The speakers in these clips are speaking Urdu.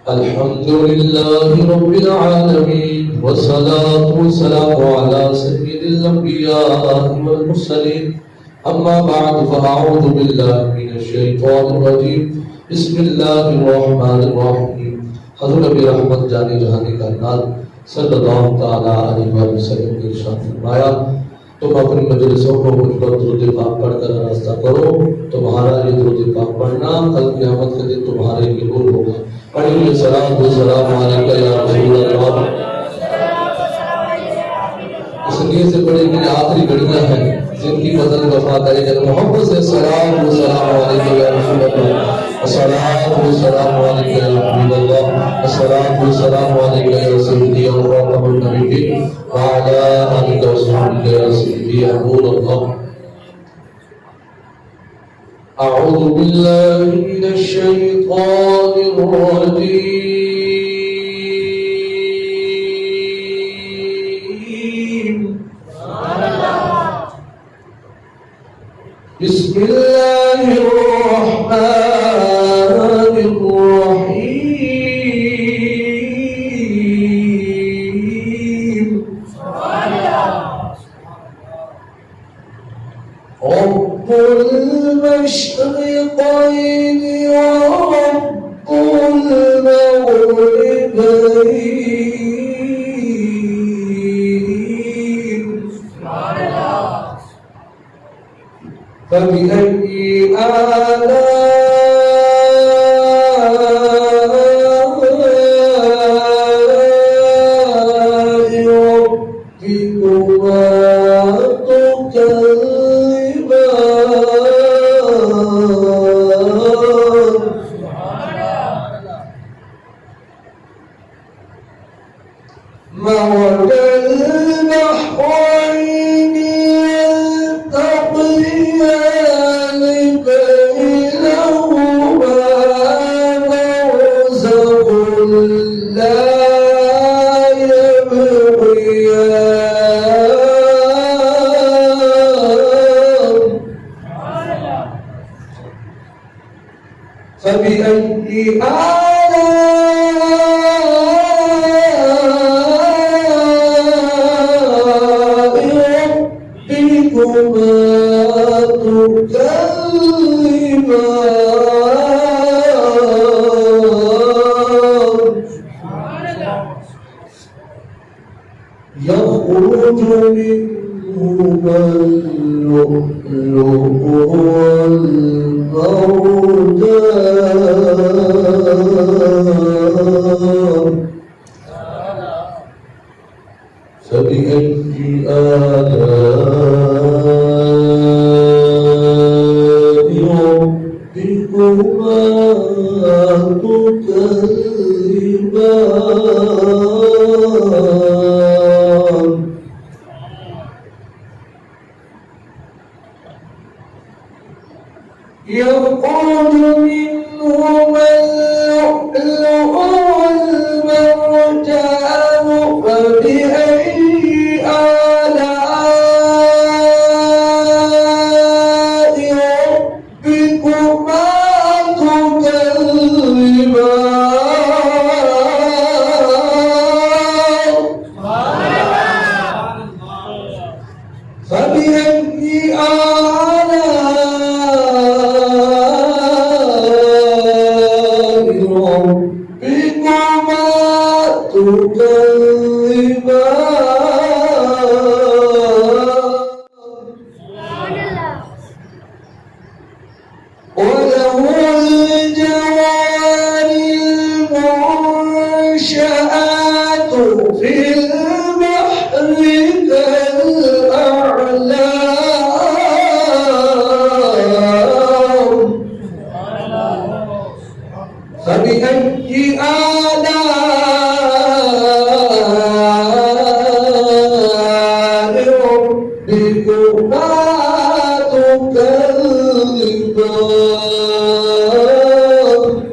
الحمد لله رب العالمين والصلاة والسلام على سيد الأنبياء والمرسلين أما بعد فأعوذ بالله من الشيطان الرجيم بسم الله الرحمن الرحيم حضرت نبی رحمت جانی جہانی کائنات صلی اللہ تعالی علیہ وسلم نے ارشاد فرمایا تم اپنی مجلسوں کو مجھ پر درود پاک پڑھ کر راستہ کرو تمہارا یہ درود پاک پڑھنا کل قیامت کے دن تمہارے لیے نور ہوگا پڑھیے سلام علیکہ یا رسول اللہ اس لیے سے پڑھیں کہ آخری گھڑیاں ہیں جن کی بدل وفا کرے گا محبت سے سلام علیکہ یا رسول اللہ الصلاة والسلام علیکہ یا حبیب اللہ الصلاة والسلام علیکہ یا سیدی اور خاتم النبیین وعلی آلک وصحبہ یا سیدی یا نور اللہ اعوذ باللہ من الشیطان الرجیم بسم اللہ الرحمن الرحیم رب المشرقین ورب المغربین فبأي آلاء ربكما تكذبان مرج البحرين يلتقيان بينهما برزخ لا يبغيان فبأي يخرج منهما اللؤلؤ والمرجان فبأي آلاء ربكما تكذبان يخرج منهما اللؤلؤ والمرجان فبأي آلاء ربكما تكذبان فبأي آلاء ربكما تكذبان وله الجوار المنشآت في البحر كالأعلام فبأي آلاء ربكما تكذبان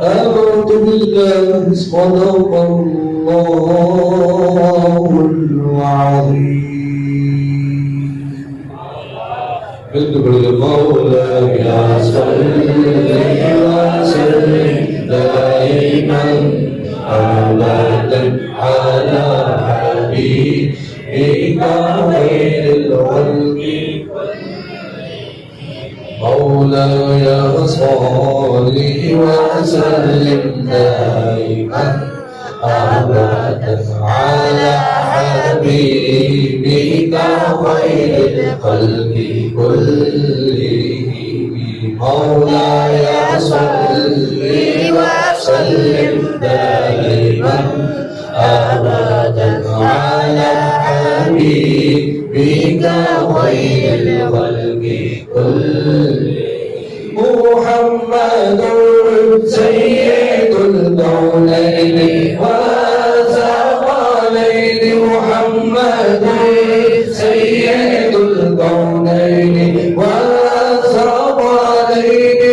آمنت بالله صدق الله العظيم بالكبر المولى يا صلي حبيبك خير الخلق مولاي صل وسلم دائما أبدا على حبيبك خير الخلق كلهم مولاي صل وسلم دائما أبدا على حبيبك خير الخلق كلهم محمد سيد الكونين والثقلين محمد سيد الكونين والثقلين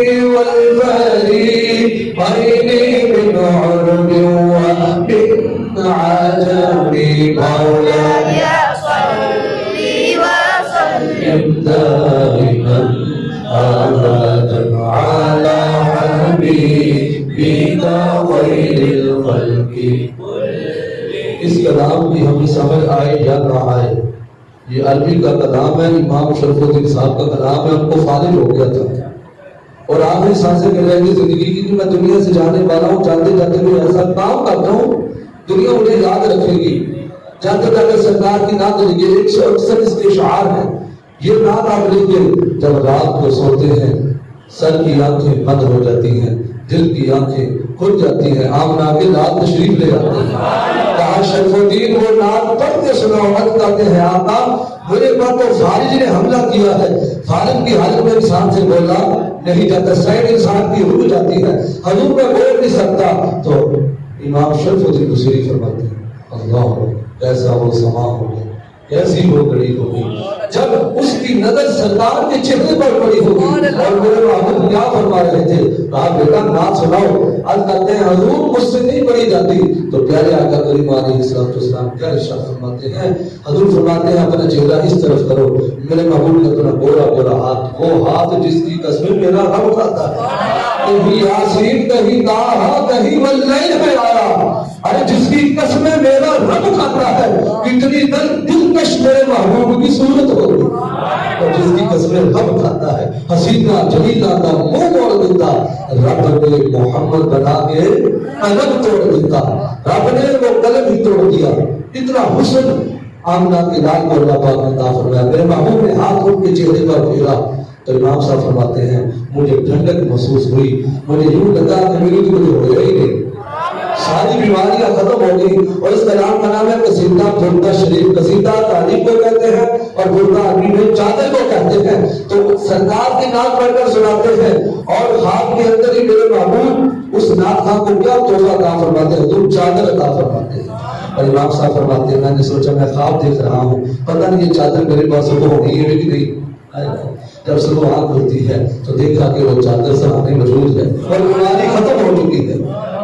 والفريقين من عرب ومن عجم مولاي صل وسلم دائما أبدا على حبيبك خير الخلق اس کلام کی ہمیں سمجھ آئے یا نہ آئے یہ عربی کا کلام ہے امام شرف الدین صاحب کا کلام ہے ان کو فارغ ہو گیا تھا اور آخری سانسیں کر رہے ہیں زندگی کی کہ میں دنیا سے جانے والا ہوں جاتے جاتے میں ایسا کام کرتا ہوں دنیا مجھے یاد رکھے گی جاتے جاتے سرکار کی نعت لکھیے 168 اس کے اشعار ہیں یہ نعت آپ لکھیے جب رات کو سوتے ہیں سر کی آنکھیں بند ہو جاتی ہیں دل کی آنکھیں کھل جاتی ہیں آمنا کے نعت تشریف لے جاتے ہیں کہا شرف الدین وہ نعت پڑھ کے سناؤ مت کہتے ہیں آقا میرے پر تو فارج نے حملہ کیا ہے فارج کی حالت میں انسان سے بولا نہیں جاتا سائڈ انسان کی رک جاتی ہے حضور میں بول نہیں سکتا تو امام شرف الدین بصری فرماتے ہیں اللہ کیسا وہ سما ہوگا کیسی وہ گھڑی ہوگی جب اس کی نظر سرکار کے چہرے پر پڑی ہوگی اور میرے محمد کیا فرما رہے تھے کہا بیٹا نعت سناؤ عرض کرتے ہیں حضور مجھ سے نہیں پڑھی جاتی تو پیارے آقا کریم علیہ السلام کیا ارشاد فرماتے ہیں حضور فرماتے ہیں اپنا چہرہ اس طرف کرو میرے محبوب نے اپنا گورا گورا ہاتھ وہ ہاتھ جس کی قسم میرا رب کھاتا ہے کہیں یاسین کہیں طٰہٰ کہیں واللیل میں آیا ارے جس کی قسم میرا رب کھاتا ہے کتنی دلکش میرے محبوب کی صورت ہوگی اور جس کی قسم رب کھاتا ہے حسینہ جمیلہ کا منہ موڑ دیتا رب نے محمد بنا کے قلم توڑ دیتا رب نے وہ قلم ہی توڑ دیا اتنا حسن آمنہ کے لال کو اللہ پاک نے عطا فرمایا میرے محبوب نے ہاتھ ان کے چہرے پر پھیرا تو امام صاحب فرماتے ہیں مجھے ٹھنڈک محسوس ہوئی مجھے یوں لگا کہ میری تو مجھے ہو ہی نہیں ساری بیماریاں ختم ہو گئی اور اس کلام کا نام ہے قصیدہ بردہ شریف قصیدہ تعریف کو کہتے ہیں اور بردہ عربی میں چادر کو کہتے ہیں تو سرکار کی نعت پڑھ کر سناتے ہیں اور خواب کے اندر ہی میرے محبوب اس نعت خواہ کو کیا تحفہ عطا فرماتے ہیں حضور چادر عطا فرماتے ہیں اور امام صاحب فرماتے ہیں میں نے سوچا میں خواب دیکھ رہا ہوں پتہ نہیں یہ چادر میرے پاس وہ ہونی ہے کہ نہیں جب صبح آنکھ ہوتی ہے تو دیکھا کہ وہ چادر سرانے موجود ہے اور بیماری ختم ہو چکی ہے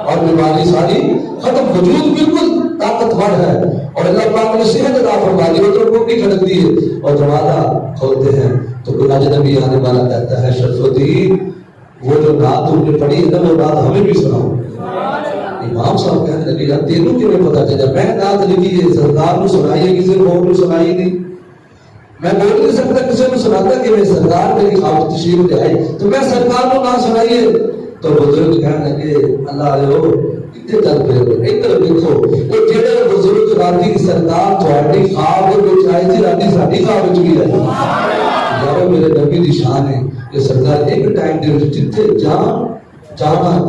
اور بیماری ساری ختم وجود بالکل طاقتور ہے اور اللہ پاک نے صحت عطا فرما دی اور کو بھی کھڑک دی ہے اور دروازہ کھولتے ہیں تو کوئی اجنبی آنے والا کہتا ہے شرف الدین وہ جو نعت تم نے پڑھی ہے نا وہ نعت ہمیں بھی سناؤ امام صاحب کہنے لگے یار تینوں کیوں نہیں پتا چلا میں نعت لکھی ہے سرکار کو سنائی ہے کسی اور کو سنائی نہیں میں بول نہیں سکتا کسی کو سناتا کہ میں سرکار میری خواب تشریف لے آئی تو میں سرکار کو نہ سنائیے تو بزرگ کہنے لگے اللہ علیہ کتنے چل پہ ادھر دیکھو وہ جڑے بزرگ راتی کی سرکار تھوڑی خواب وچ آئی تھی راتی ساڈی خواب وچ بھی آئی یارو میرے نبی دی شان ہے کہ سرکار ایک ٹائم دے وچ جتھے جانا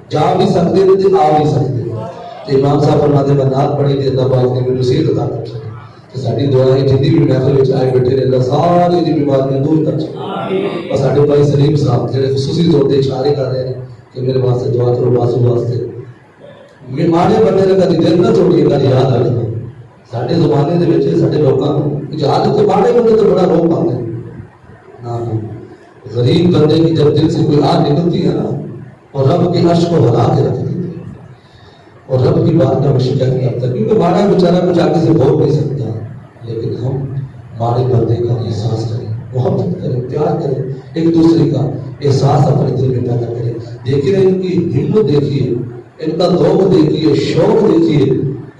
جا بھی سکتے تے آ بھی سکتے امام صاحب فرماتے ہیں نعت پڑھی تے اللہ پاک نے مجھے نصیحت عطا کی ساری دعائیں جتنی بھی محفل وچ آئے بیٹھے نے اللہ ساری دی بیماریاں دور کر چکے اور ساڈے بھائی سلیم صاحب جڑے خصوصی طور تے اشارے کر رہے ہیں کہ میرے واسطے دعا کرو باسو واسطے ماڑے بندے نے کدی دل نہ توڑی کدی یاد رکھنا ساڈے زمانے دے وچ ساڈے لوکاں نوں یاد تے ماڑے بندے تے بڑا روک پاندے نا غریب بندے کی جب دل سے کوئی آہ نکلتی ہے نا اور رب کے عرش کو ہلا کے رکھ دیتی ہے اور رب کی بات کا شکایت نہیں کرتا کیونکہ ماڑا بیچارہ کچھ آگے سے بول نہیں سکتا لیکن ہم ماڑے بندے کا احساس کریں محبت کریں پیار کریں ایک دوسرے کا احساس اپنے دل میں پیدا کریں دیکھیے ان کی ہمت دیکھیے ان کا ذوق دیکھیے شوق دیکھیے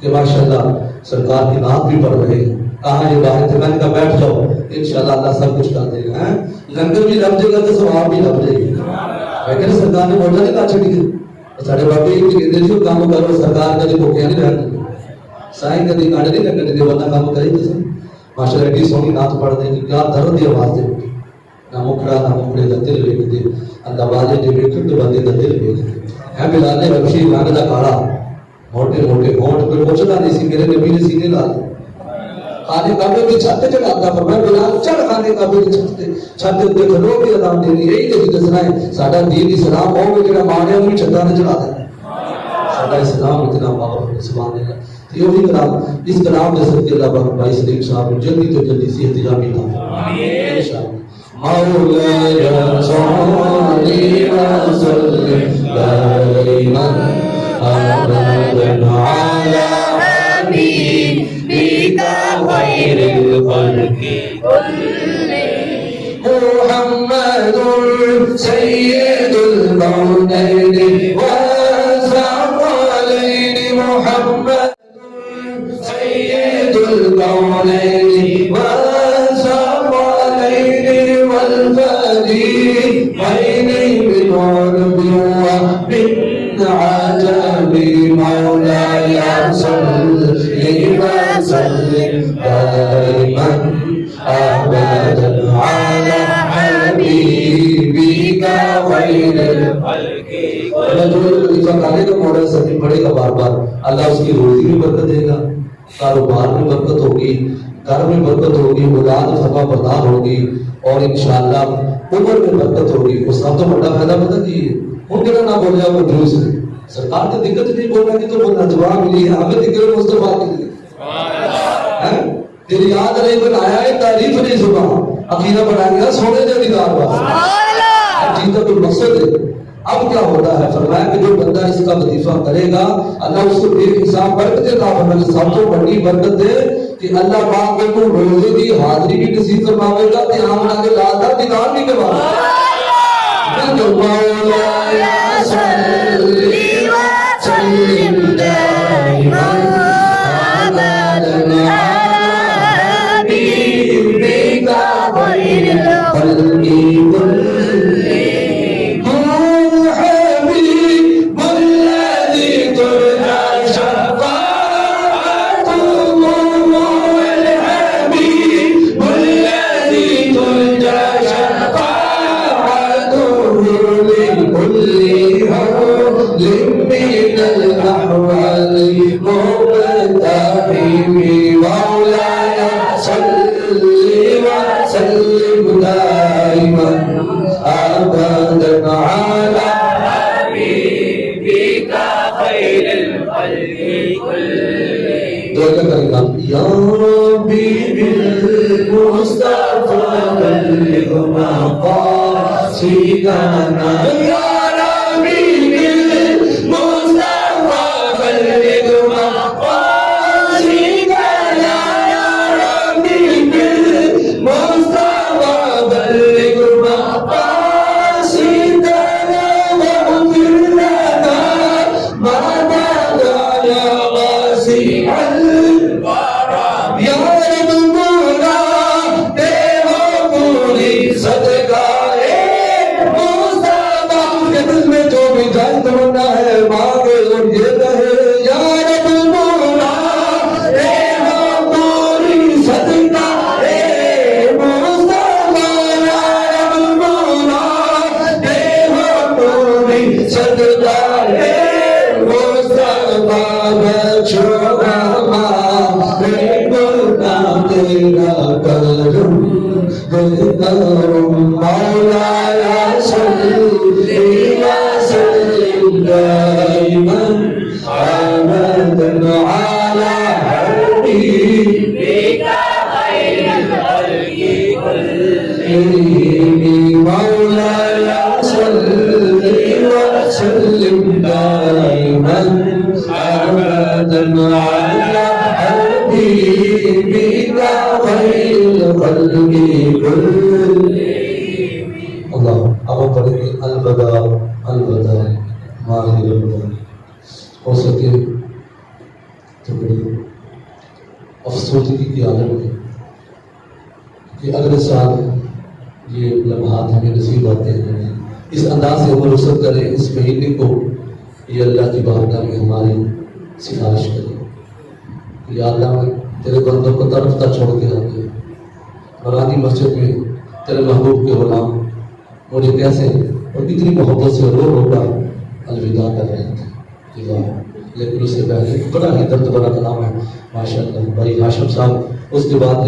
کہ ماشاءاللہ سرکار کی نعت بھی پڑھ رہے ہیں. کہاں یہ باہر تھے؟ میں نے کہا بیٹھ جاؤ انشاءاللہ اللہ سب کچھ کر دے گا. لنگر بھی لگ جائے گا تو ثواب بھی لگ جائے گا. لیکن سرکار نے موجہ نہیں کہا چھڑی سارے بابے یہ کہتے ہیں کام کرو سرکار کدی بھوکیا نہیں رہنے سائیں کدی کاڑے نہیں لگنے دے بندہ کام کرے کسی ماشاء اللہ ایڈی سونی نعت پڑھ دیں کیا درد دی آواز دے نہ مکھڑا نہ مکھڑے کا دل ویک دے اللہ بازے دے بیٹھے تو بندے کا دل ویک دے ہے بلال حبشی رنگ دا کالا موٹے موٹے ہونٹ پہ پوچھتا نہیں سی میرے نبی نے سینے لا دی خانے کعبے کی چھت چڑھاتا فرمایا بلال چڑھ خانے کعبے کی چھت تے کھلو کے اذان دینی یہی تے دسنا ہے ساڈا دین اسلام او جڑا ماریا نوں چھتاں تے چڑھا دے ساڈا اسلام اتنا پاور سبحان اللہ. یہ وہی کلام اس کلام کے صدقے اللہ پاک بھائی صدیق صاحب جلدی تو جلدی صحت یابی عطا فرمائے انشاءاللہ. مولاي صل وسلم دائما ابدا على حبيبك خير الخلق كلهم محمد سيد الكونين والثقلين محمد سيد الكونين والثقلين والفريقين من عرب ومن عجب مولاي صل وسلم دائما ابدا على حبيبك خير الخلق. جو گانے کا ماڈل سبھی پڑھے گا بار بار اللہ اس کی روزی میں برکت دے گا کاروبار میں برکت ہوگی گھر میں برکت ہوگی اولاد فرما بردار ہوگی اور انشاءاللہ عمر میں برکت ہوگی. اس کا تو بڑا فائدہ پتہ کی ان کے نہ بولیا وہ جوز ہے سرکار کی دقت نہیں بولنا کہ تو بولنا جواب ملی ہے ہمیں دقت مصطفیٰ کی دقت تیری یاد علیہ بن آیا ہے تعریف نہیں زبان عقیدہ بنائے گا سونے دے دیدار واسطے عقیدہ تو مقصد ہے. اب کیا ہوتا ہے فرمایا کہ جو بندہ اس کا وظیفہ کرے گا اللہ اس کو بے حساب برکت عطا فرمائے. سب سے بڑی برکت ہے کہ اللہ پاک کو روزے کی حاضری بھی نصیب فرمائے گا تے ہم نے لادا دیدار بھی کرواے گا. مولاي صل وسلم دائما ابدا على حبيبك خير الخلق يا ربي بالمصطفى بلغ مقاصدنا يا ربي بالمصطفى بلغ مقاصدنا يا ربي بالمصطفى بلغ مقاصدنا واغفر لنا ما مضى يا واسع مولاي صل وسلم دائما ابدا على حبيبك خير الخلق كلهم مولاي صل وسلم دائما ابدا على عالم میں کہ اگلے سال یہ لمحات ہمیں نصیب آتے ہیں، اس انداز سے عمر رخصت کریں، اس مہینے کو یہ اللہ کی بارگاہ میں ہماری سفارش کریں، یا اللہ میں تیرے بندوں کو طرفتہ چھوڑ کے آتے ہیں، برانی مسجد میں تیرے محبوب کے غلام مجھے کیسے اور کتنی محبت سے رو رو کر الوداع کر رہے تھے، لیکن اس سے پہلے بڑا ہی درد بھرا کلام ہے ماشاء اللہ بھائی ہاشم صاحب، اس کے بعد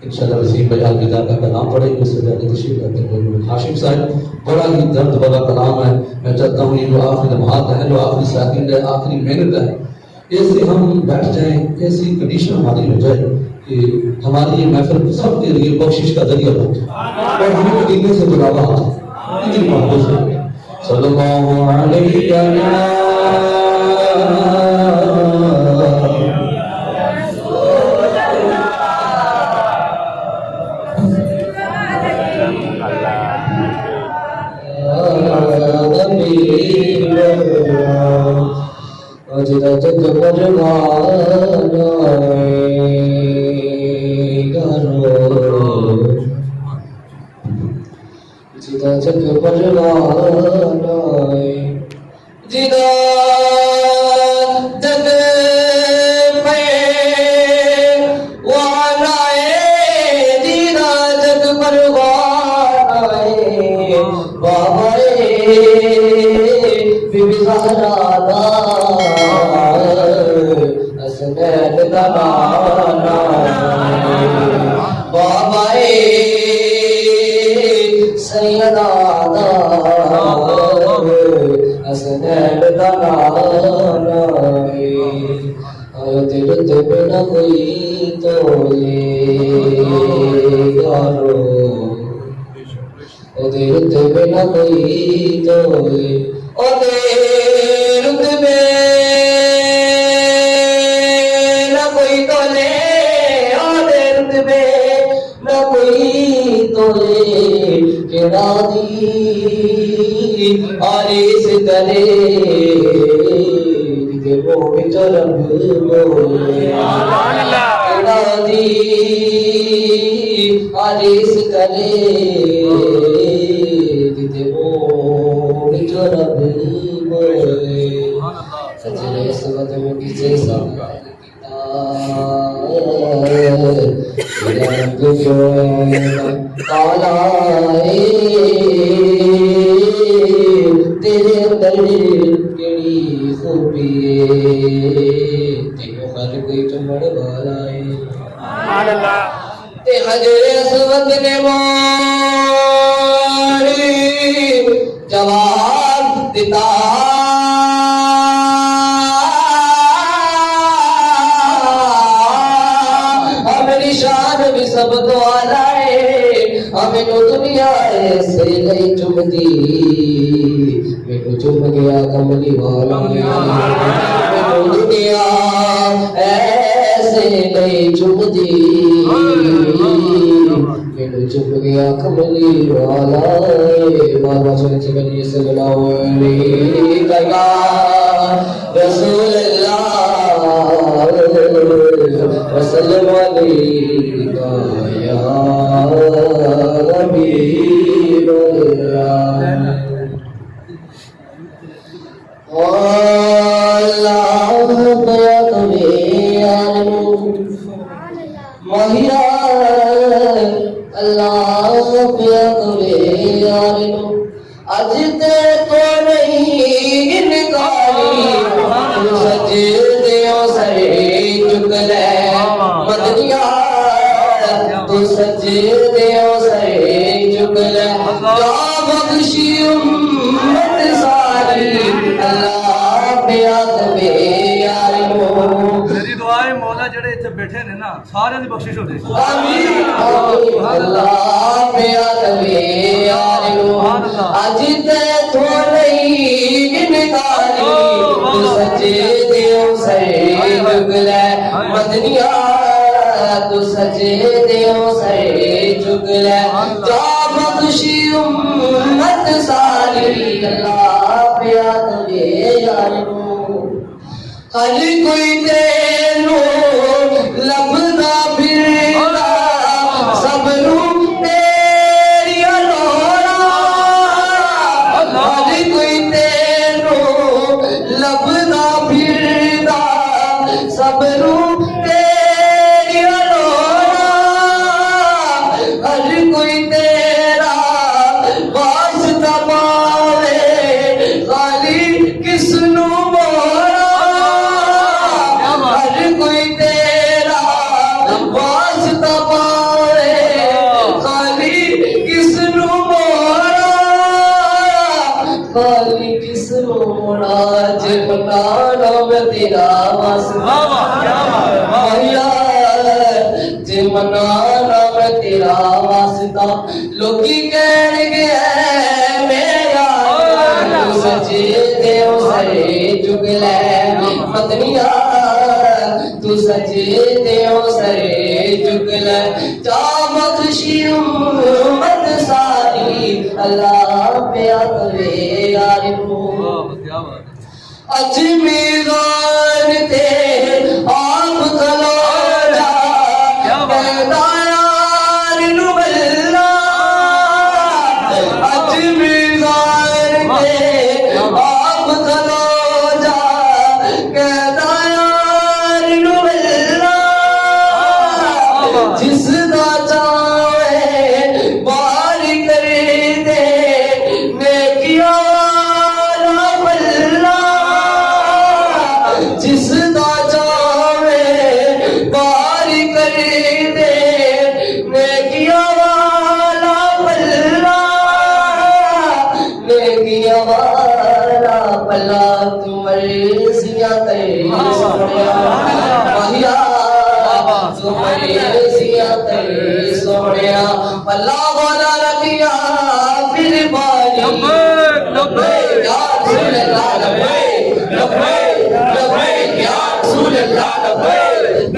انشاءاللہ وسیم بھائی الوداع کا کلام پڑھیں گے، اس سے پہلے تشریف رکھتے ہیں ہاشم صاحب، بڑا ہی درد بھرا کلام ہے، میں چاہتا ہوں یہ جو آخری لمحات ہیں، جو آخری سیکنڈ ہے، آخری منٹ ہے، ایسے ہم بیٹھ جائیں، ایسی کنڈیشن ہماری ہو جائے کہ ہماری یہ محفل سب کے لیے بخشش کا ذریعہ بن جائے اور ہمیں مدینے سے بلاوا آ جائے، اتنی محبت سے صلی اللہ علیہ جگ پروانا گرو جدا جگ پروانا جدا جگ پہ وانا جدا جگ پروانا بابا بی بی زہرا بابا سیدہ حسنین دا نانا دل تے بنا کوئی تولے گارو دل تے بنا کوئی تولے دل تے آریس کرے دیکھو بچرم بولے آریس کرے دیکھو بچرم بولے سجرے سبت میں کسے سامنے رنگ جو کالا تیرے اندر کیڑی خوبی تینوں ہر کوئی چمڑ والا ہے تے حجر اسود نے ماری جواب دیتا سب تو آلائے ہمیں نو دنیا ایسے نہیں چمتی میں نو چم گیا کملی والا میں نو دنیا ایسے نہیں چمتی میں نو چم گیا کملی والا بابا چلے چکلی صلی اللہ علیہ رسول اللہ وسلم علیہ یا حبیب اللہ اللہ بیا تمہیں مہیا اللہ بیا تمہیں اج تے تو نہیں نکالی سجے دیو سرے چک لے مدنیا تو سجے دیو سرے چک لے جا بخشی امت ساری اللہ بیاد بے یارو میری دعا ہے مولا جڑے اتنے بیٹھے نے نا سارے دی بخشش ہو جائے آمین اللہ بیاد بے یارو اج تے تو نہیں نکالی تو سجے دیو سرے چک لے مدنیا تو سجے دیو سرے چک لے جا بخشی امت ساری اللہ بیاد بے یارو ہر کوئی تینوں لبدا پھر سونا جمنا نام تیرا واسطہ جمنا نام تیرا واسطہ لوکی کہہ گے میرا تو سچے دیو سرے جگ لے مدنیا تو سچے دیو سرے جگ لے جا بخشی امت ساری اللہ پیا کرے یاری اج میزان تے آپ کھلو جا کہتا یار نو بلّا اج میزان تے آپ کھلو جا کہتا یار نو بلّا جس دا چاہے باری کرے دے نیکیاں جس دا چاہے باری کری دے نیکیاں والا پلا نیکیاں والا پلا تمہاری سیاں تے سوڑیا مہیا تمہاری سیاں تے سوڑیا پلا والا رکھیا پھر باری لبیک یا رسول اللہ لبیک لبیک یا رسول اللہ لبیک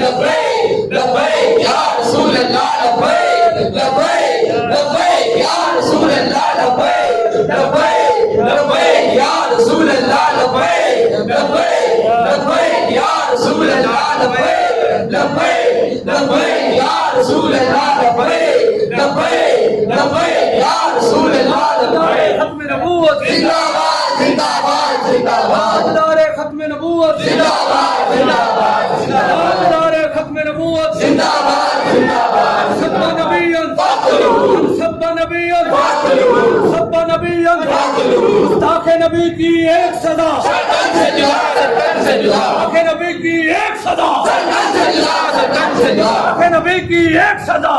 لبیک یا رسول اللہ لبیک لبیک یا رسول اللہ لبیک لبیک یا رسول اللہ لبیک لبیک یا رسول اللہ لبیک لبیک یا رسول اللہ لبیک لبیک یا رسول اللہ لبیک ختم نبوت زندہ باد زندہ باد زندہ باد دار ختم نبوت زندہ باد زندہ باد زندہ باد دار ختم نبوت زندہ باد زندہ باد سب نبیاں سب نبیاں سب نبیاں مستاق نبی کی ایک صدا مستاق نبی کی ایک صدا مستاق نبی کی ایک صدا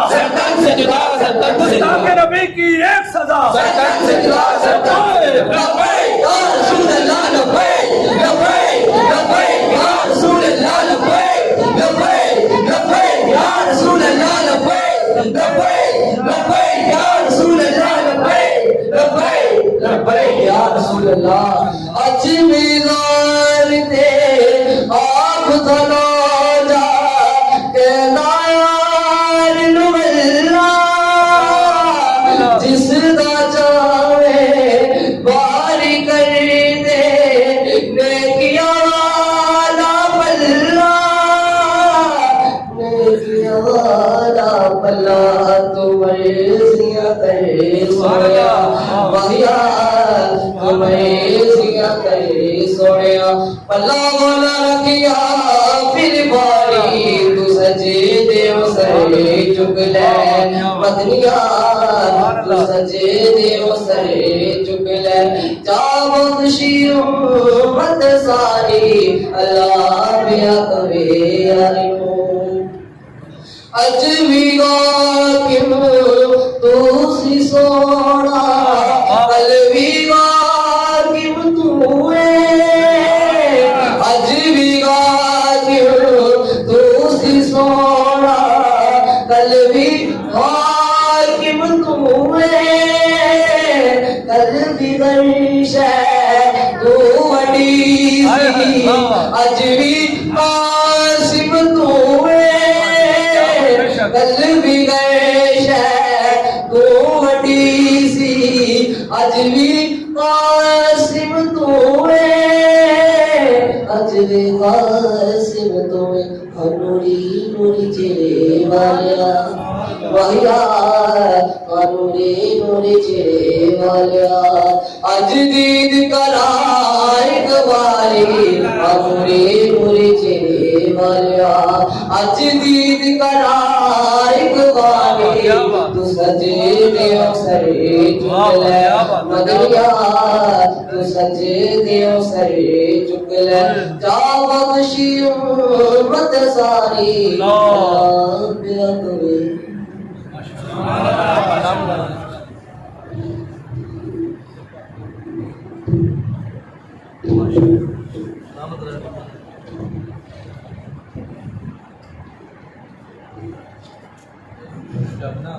مستاق نبی کی ایک صدا لبیک یا رسول اللہ لبیک لبیک لبیک یا رسول اللہ لبیک لبیک لبیک یا رسول اللہ لبیک لبیک لبیک یا رسول اللہ لبیک لبیک لبیک یا رسول اللہ اج میزان تے آپ کھلو جا کہنا یار نو بلّا جس دا چاہے باری کر دے نیکیاں والا پلا نیکیاں والا پلا تمہیں سیاں تے سوڑیا مہیا تمہیں سیاں تے سوڑیا پلا والا رکھیا پھر باری تو سجے دیو سرے چک لے مدنیا تو سجے دیو سرے چک لے جا بخشی امت ساری اللہ بیا کرے یاری اج بھی غاکم تو سی سونا کل بھی غاکم تو ہے اج بھی غاکم تو سی سونا کل بھی غاکم تو ہے کل بھی گنش ہے تو وڈی سی اج بھی قاسم تو ہے کل بھی گنش ہے تو وڈی سی اج بھی قاسم تو ہے اج بھی قاسم تو ہے نوری نوری چہرے والا وحیا نوری نوری چہرے والا اج دید کرائے گواری نوری نوری چہرے والا اج دید کرائے گواری تو سجے دیو سرے چک لے مدنیا تو سجے دیو سرے چک لے جا بخشی امت ساری بیا کرے سلامت رہے. جب نا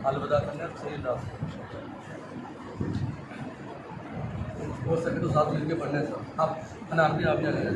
الوداع کرنا صحیح انداز ہو سکے تو ساتھ مل کے پڑھنے سے آپ انعام بھی آپ جا رہے ہیں.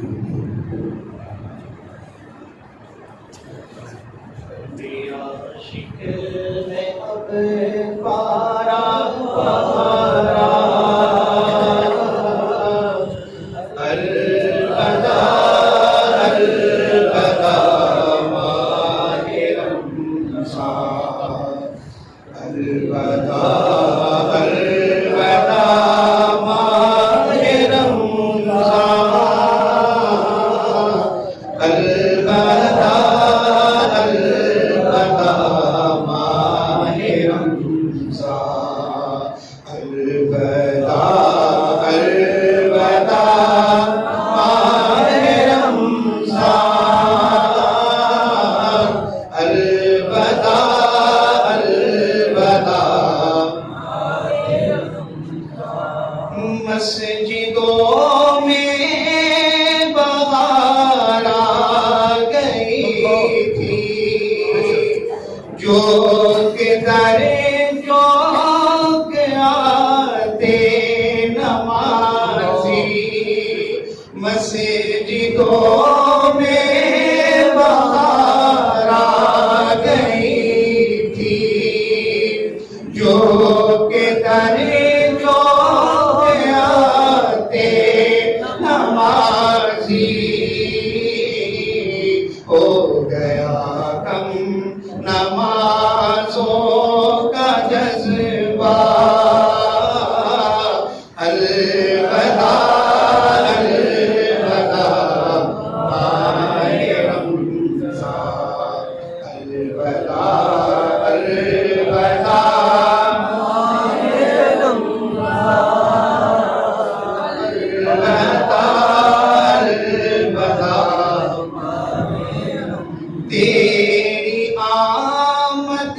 مسجدوں میں بہار آ گئی تھی جو کہ در چوک آتے نمازی. مسجدوں میں بہار آ گئی تھی جو کہ در ہو گیا کم نمازوں کا جذبہ. الوداع الوداع ماہ رمضان. الوداع الوداع تیری آمد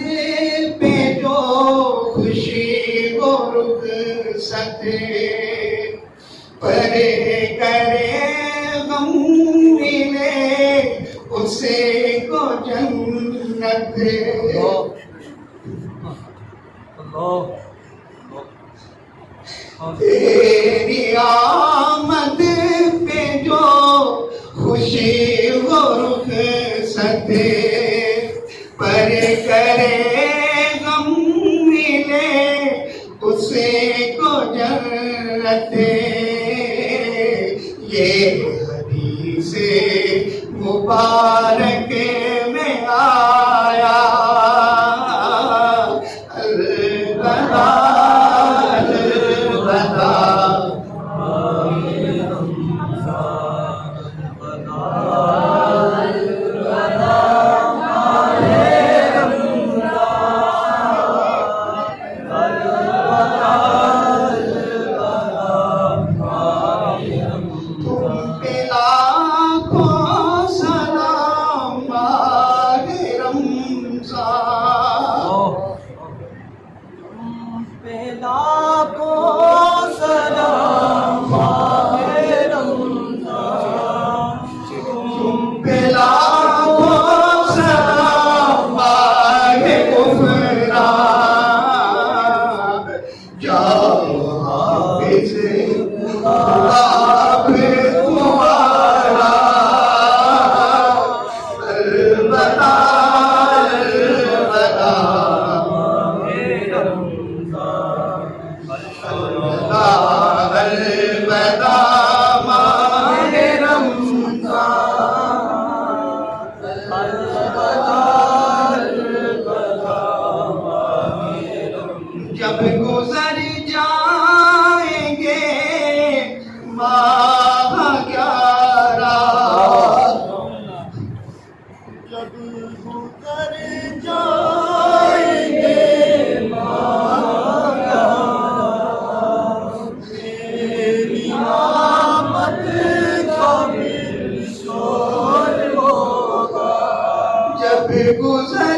پہ جو خوشی و رخصت پرے کرے غم ملے اسے کو جنت. تیری آمد پہ جو خوشی و رخصت پر کرے غم ملے اسے کو جنت. یہ حدیث مبارک میں آیا. الوداع الوداع جب گزر جائیں گے ماہ گیارہ. جب گزر جائیں گے ماہ گیارہ تیری آمد کا بھی شور ہوگا. جب گزر